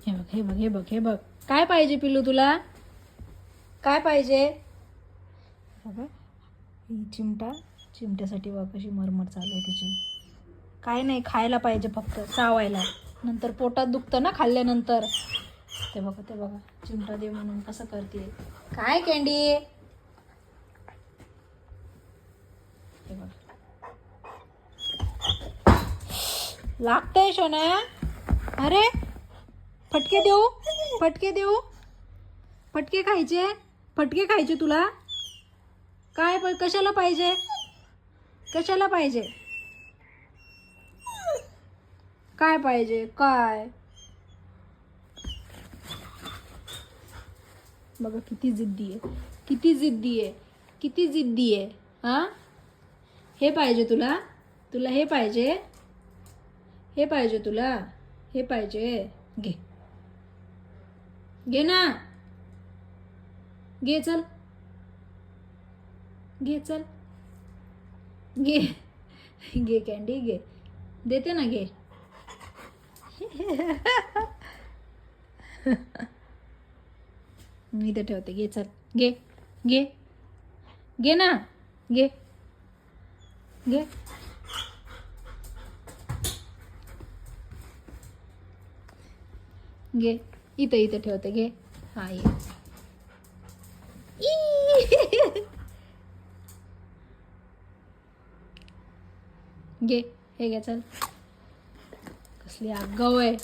हे बघ हे बघ हे बघ हे बघ. काय पाहिजे पिल्लू तुला? काय पाहिजे? बघा ही चिमट्यासाठी बघ कशी मरमर चालू आहे तिची. काय नाही, खायला पाहिजे फक्त, चावायला. नंतर पोटात दुखतं ना खाल्ल्यानंतर. ते बघा चिमटा दे म्हणून कसं करते. काय कॅन्डी? हे बघ लागतंय सोना. अरे फटके देऊ? फटके खायचे तुला? काय कशाला पाहिजे? काय पाहिजे काय? बघा किती जिद्दी आहे. हा हे पाहिजे तुला? हे पाहिजे तुला? घे ना. घे चल. घे कॅन्डी घे. देते ना, घे. मी इथे ठेवते. घे चल. घे ना. घे. इथे ठेवते. घे. हा ये. घे. हे घे चल. कसली आगाऊ आहे.